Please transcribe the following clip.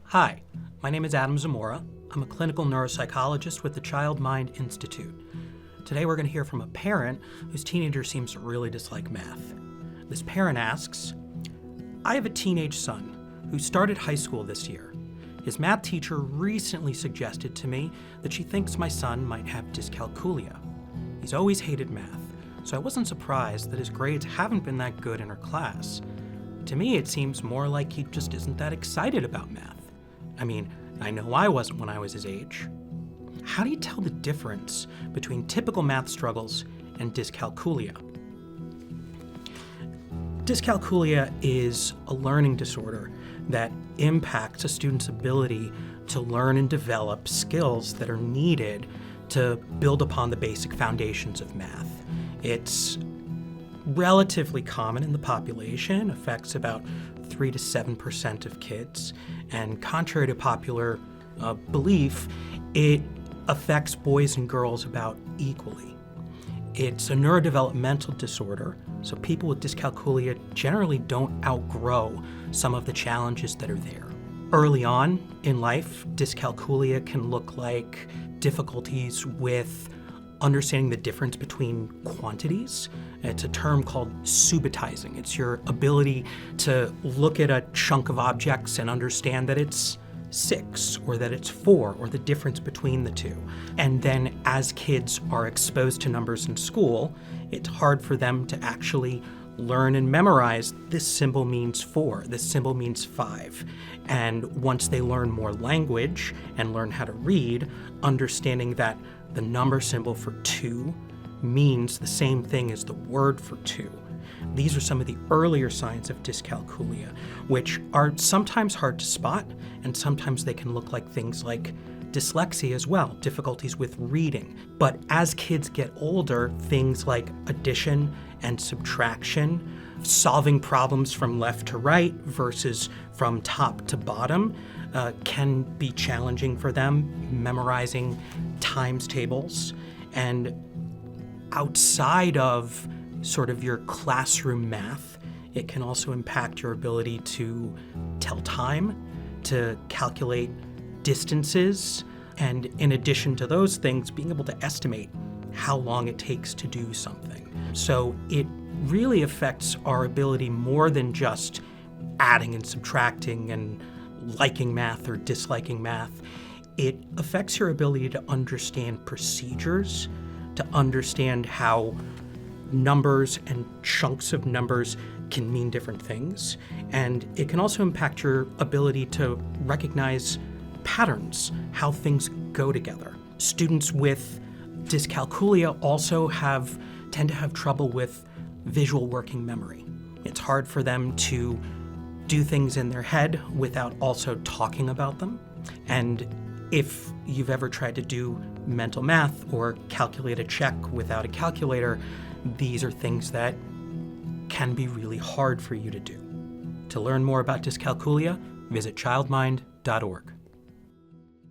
Hi, my name is Adam Zamora. I'm a clinical neuropsychologist with the Child Mind Institute. Today we're going to hear from a parent whose teenager seems to really dislike math. This parent asks, I have a teenage son who started high school this year. His math teacher recently suggested to me that she thinks my son might have dyscalculia. He's always hated math, so I wasn't surprised that his grades haven't been that good in her class. To me, it seems more like he just isn't that excited about math. I mean, I know I wasn't when I was his age. How do you tell the difference between typical math struggles and dyscalculia? Dyscalculia is a learning disorder that impacts a student's ability to learn and develop skills that are needed to build upon the basic foundations of math. It's relatively common in the population, affects about 3 to 7% of kids, and contrary to popular belief, it affects boys and girls about equally. It's a neurodevelopmental disorder, so people with dyscalculia generally don't outgrow some of the challenges that are there. Early on in life, dyscalculia can look like difficulties with understanding the difference between quantities. It's a term called subitizing. It's your ability to look at a chunk of objects and understand that it's 6 or that it's 4 or the difference between the two. And then as kids are exposed to numbers in school, it's hard for them to actually learn and memorize this symbol means 4, this symbol means 5. And once they learn more language and learn how to read, understanding that the number symbol for 2 means the same thing as the word for 2. These are some of the earlier signs of dyscalculia, which are sometimes hard to spot, and sometimes they can look like things like dyslexia as well, difficulties with reading. But as kids get older, things like addition and subtraction, solving problems from left to right versus from top to bottom, can be challenging for them, memorizing times tables. And outside of sort of your classroom math, it can also impact your ability to tell time, to calculate distances, and in addition to those things, being able to estimate how long it takes to do something. So it really affects our ability more than just adding and subtracting and liking math or disliking math. It affects your ability to understand procedures, to understand how numbers and chunks of numbers can mean different things. And it can also impact your ability to recognize patterns, how things go together. Students with dyscalculia also tend to have trouble with visual working memory. It's hard for them to do things in their head without also talking about them. And if you've ever tried to do mental math or calculate a check without a calculator, these are things that can be really hard for you to do. To learn more about dyscalculia, visit childmind.org.